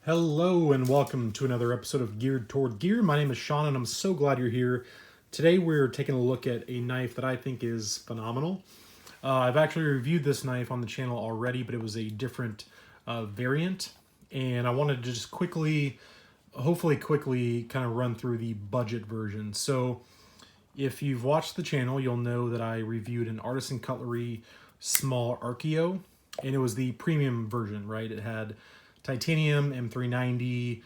Hello and welcome to another episode of Geared Toward Gear. My name is Sean and I'm so glad you're here. Today we're taking a look at a knife that I think is phenomenal. I've actually reviewed this knife on the channel already, but it was a different variant. And I wanted to just hopefully quickly kind of run through the budget version. So if you've watched the channel, you'll know that I reviewed an Artisan Cutlery Small Archaeo, and it was the premium version, right? It had titanium, M390,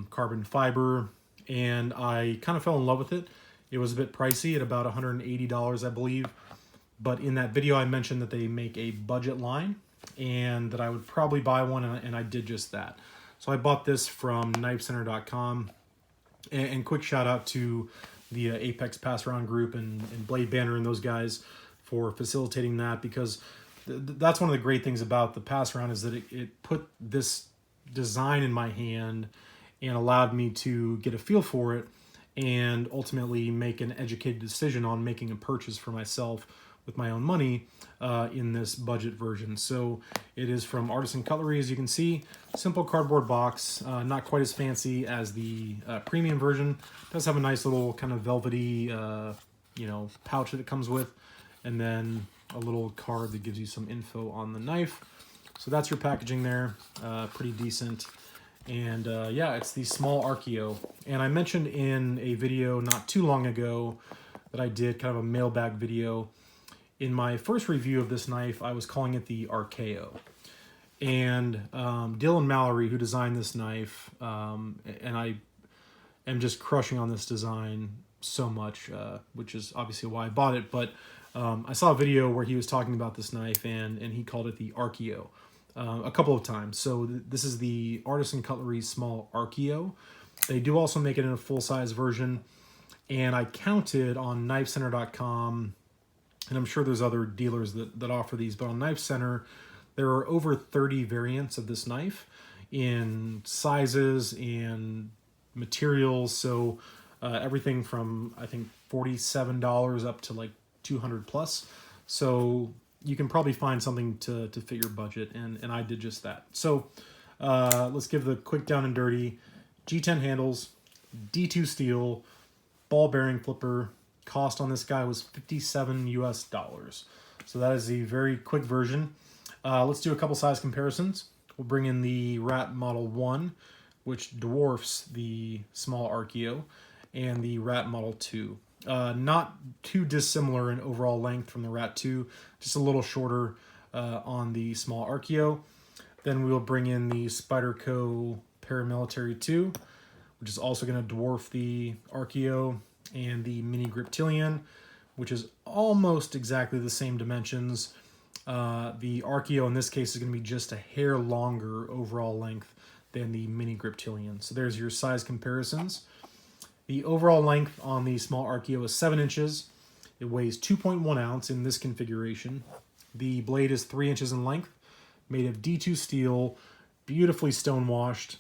carbon fiber, and I kind of fell in love with it. It was a bit pricey at about $180, I believe. But in that video, I mentioned that they make a budget line and that I would probably buy one, and I did just that. So I bought this from knifecenter.com. And quick shout out to the Apex Pass Around group and Blade Banner and those guys for facilitating that, because that's one of the great things about the pass around is that it put this design in my hand and allowed me to get a feel for it and ultimately make an educated decision on making a purchase for myself with my own money in this budget version. So it is from Artisan Cutlery, as you can see. Simple cardboard box, not quite as fancy as the premium version. It does have a nice little kind of velvety pouch that it comes with, and then a little card that gives you some info on the knife. So that's your packaging there, pretty decent. And yeah, it's the Small Archaeo. And I mentioned in a video not too long ago that I did kind of a mailbag video. In my first review of this knife, I was calling it the Archaeo. And Dylan Mallery, who designed this knife, and I am just crushing on this design so much, which is obviously why I bought it. But I saw a video where he was talking about this knife, and he called it the Archaeo a couple of times. So this is the Artisan Cutlery Small Archaeo. They do also make it in a full-size version, and I counted on knifecenter.com, and I'm sure there's other dealers that offer these, but on Knife Center, there are over 30 variants of this knife in sizes and materials. So everything from, I think, $47 up to like 200 plus. So you can probably find something to fit your budget, and I did just that. So let's give the quick down and dirty. G10 handles, D2 steel, ball bearing flipper. Cost on this guy was $57 US. So that is the very quick version. Let's do a couple size comparisons. We'll bring in the Rat Model 1, which dwarfs the Small Archaeo, and the Rat Model 2. Not too dissimilar in overall length from the Rat 2, just a little shorter on the Small Archaeo. Then we'll bring in the Spyderco Paramilitary 2, which is also going to dwarf the Archaeo, and the Mini Griptilian, which is almost exactly the same dimensions. The Archaeo in this case is going to be just a hair longer overall length than the Mini Griptilian. So there's your size comparisons. The overall length on the Small Archaeo is 7 inches. It weighs 2.1 ounce in this configuration. The blade is 3 inches in length, made of D2 steel, beautifully stone washed.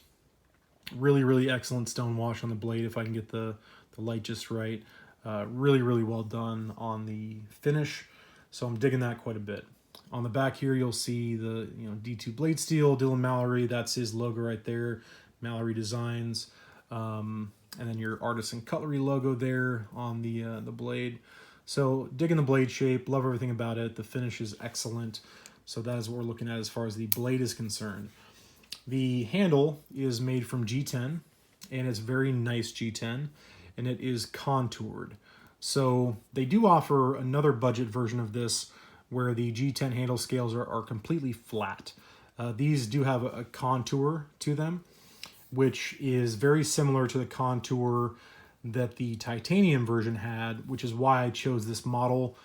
Really, really excellent stone wash on the blade if I can get the light just right. Really, really well done on the finish. So I'm digging that quite a bit. On the back here, you'll see the D2 blade steel, Dylan Mallery. That's his logo right there, Mallery Designs. And then your Artisan Cutlery logo there on the blade. So digging the blade shape, love everything about it. The finish is excellent. So that is what we're looking at as far as the blade is concerned. The handle is made from G10, and it's very nice G10, and it is contoured. So they do offer another budget version of this where the G10 handle scales are completely flat. These do have a contour to them, which is very similar to the contour that the titanium version had, which is why I chose this model,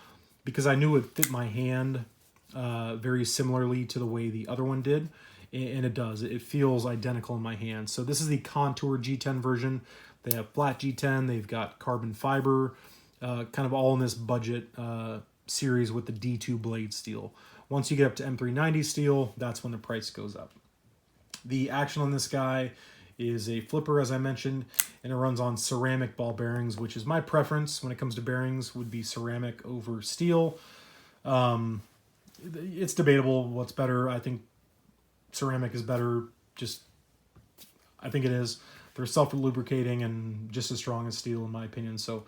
because I knew it fit my hand very similarly to the way the other one did, and it does. It feels identical in my hand. So this is the contour G10 version. They have flat G10, they've got carbon fiber, kind of all in this budget series with the D2 blade steel. Once you get up to M390 steel, that's when the price goes up. The action on this guy is a flipper, as I mentioned, and it runs on ceramic ball bearings, which is my preference when it comes to bearings, would be ceramic over steel. It's debatable what's better. I think ceramic is better just I think it is. They're self-lubricating and just as strong as steel in my opinion. So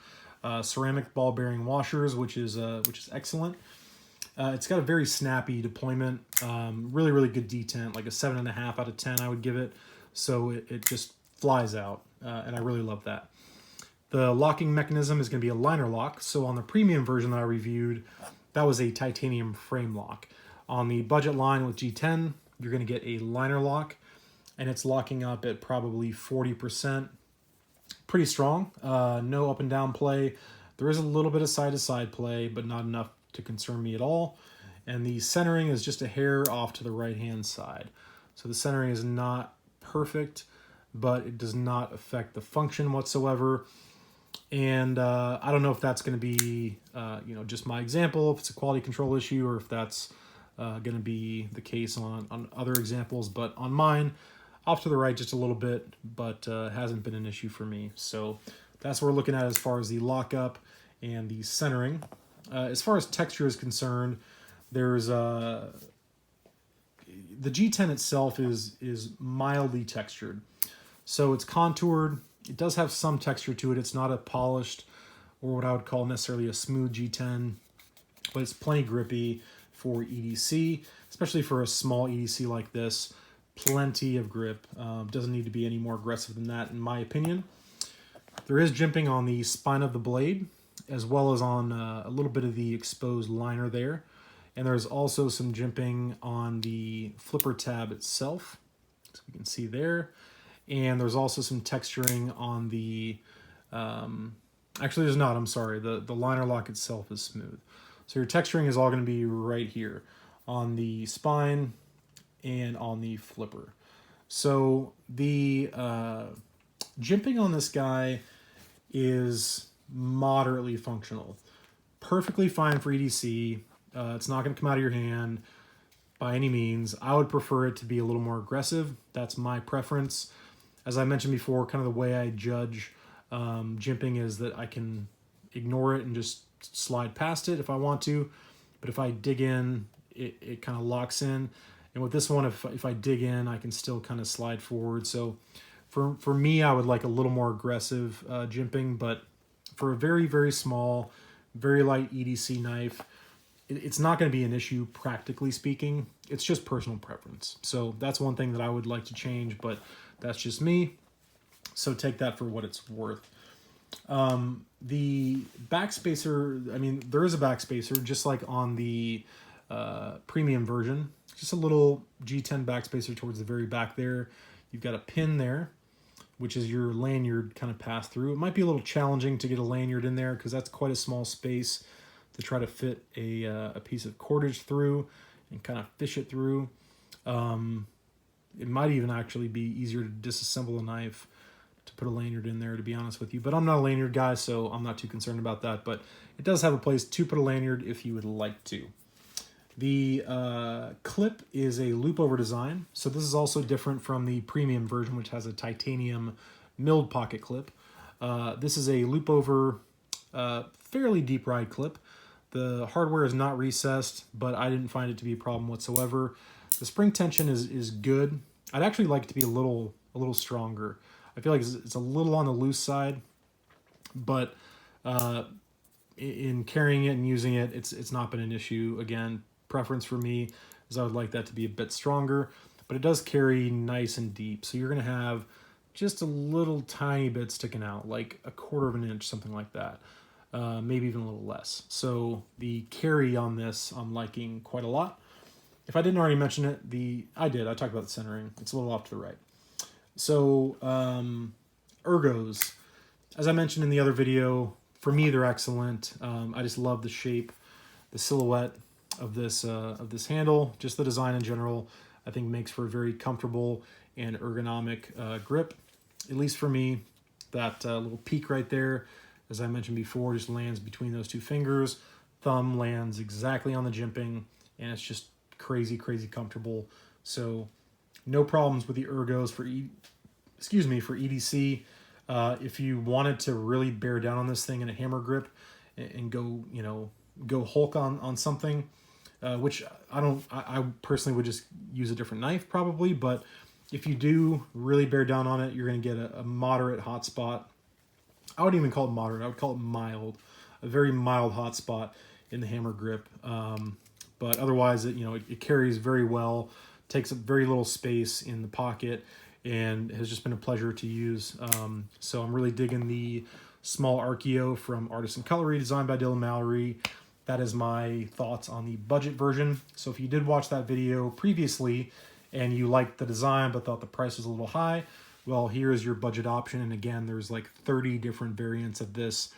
ceramic ball bearing washers, which is excellent. It's got a very snappy deployment, really, really good detent, like a 7.5 out of 10 I would give it. So it just flies out, and I really love that. The locking mechanism is going to be a liner lock. So on the premium version that I reviewed, that was a titanium frame lock. On the budget line with G10, you're going to get a liner lock, and it's locking up at probably 40%. Pretty strong. No up and down play. There is a little bit of side-to-side play, but not enough to concern me at all. And the centering is just a hair off to the right-hand side. So the centering is not perfect, but it does not affect the function whatsoever. And I don't know if that's going to be, just my example, if it's a quality control issue, or if that's going to be the case on other examples. But on mine, off to the right just a little bit, but hasn't been an issue for me. So that's what we're looking at as far as the lockup and the centering. As far as texture is concerned, there's the G10 itself is mildly textured. So it's contoured. It does have some texture to it. It's not a polished or what I would call necessarily a smooth G10, but it's plenty grippy for EDC, especially for a small EDC like this. Plenty of grip. Doesn't need to be any more aggressive than that, in my opinion. There is jimping on the spine of the blade, as well as on a little bit of the exposed liner there. And there's also some jimping on the flipper tab itself, as we can see there. And there's also some texturing on the, actually there's not, I'm sorry, the liner lock itself is smooth. So your texturing is all going to be right here on the spine and on the flipper. So the jimping on this guy is moderately functional. Perfectly fine for EDC. It's not going to come out of your hand by any means. I would prefer it to be a little more aggressive. That's my preference. As I mentioned before, kind of the way I judge jimping is that I can ignore it and just slide past it if I want to. But if I dig in, it kind of locks in. And with this one, if I dig in, I can still kind of slide forward. So for me, I would like a little more aggressive jimping. But for a very, very small, very light EDC knife, it's not going to be an issue, practically speaking. It's just personal preference. So that's one thing that I would like to change, but that's just me. So take that for what it's worth. The backspacer, I mean, there is a backspacer, just like on the premium version. Just a little G10 backspacer towards the very back there. You've got a pin there, which is your lanyard kind of pass through. It might be a little challenging to get a lanyard in there because that's quite a small space to try to fit a piece of cordage through and kind of fish it through. It might even actually be easier to disassemble a knife to put a lanyard in there, to be honest with you. But I'm not a lanyard guy, so I'm not too concerned about that. But it does have a place to put a lanyard if you would like to. The clip is a loop over design. So this is also different from the premium version, which has a titanium milled pocket clip. This is a loop over, fairly deep ride clip. The hardware is not recessed, but I didn't find it to be a problem whatsoever. The spring tension is good. I'd actually like it to be a little stronger. I feel like it's a little on the loose side, but in carrying it and using it, it's not been an issue. Again, preference for me is I would like that to be a bit stronger, but it does carry nice and deep. So you're going to have just a little tiny bit sticking out, like 1/4 of an inch, something like that. Maybe even a little less. So the carry on this I'm liking quite a lot. If I didn't already mention it, I talked about the centering. It's a little off to the right. So ergos, as I mentioned in the other video, for me they're excellent. I just love the shape, the silhouette of this handle. Just the design in general, I think makes for a very comfortable and ergonomic grip. At least for me, that little peak right there, as I mentioned before, just lands between those two fingers. Thumb lands exactly on the jimping, and it's just crazy, crazy comfortable. So no problems with the ergos for EDC. If you wanted to really bear down on this thing in a hammer grip and go Hulk on something, which I personally would just use a different knife probably, but If you do really bear down on it, you're going to get a moderate hot spot. I wouldn't even call it moderate. I would call it mild, a very mild hot spot in the hammer grip. But otherwise, it carries very well, takes up very little space in the pocket, and has just been a pleasure to use. So I'm really digging the Small Archaeo from Artisan Cutlery, designed by Dylan Mallery. That is my thoughts on the budget version. So if you did watch that video previously and you liked the design but thought the price was a little high, well, here is your budget option. And again, there's like 30 different variants of this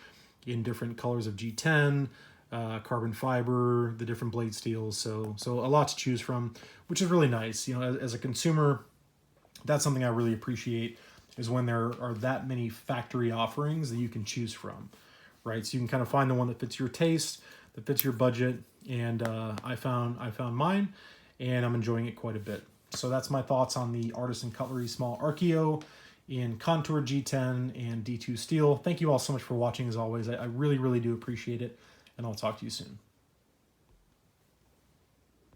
in different colors of G10, carbon fiber, the different blade steels. So a lot to choose from, which is really nice. As a consumer, that's something I really appreciate, is when there are that many factory offerings that you can choose from, right? So you can kind of find the one that fits your taste, that fits your budget, and I found mine, and I'm enjoying it quite a bit. So that's my thoughts on the Artisan Cutlery Small Archaeo in Contour G10 and D2 steel. Thank you all so much for watching, as always. I really, really do appreciate it, and I'll talk to you soon.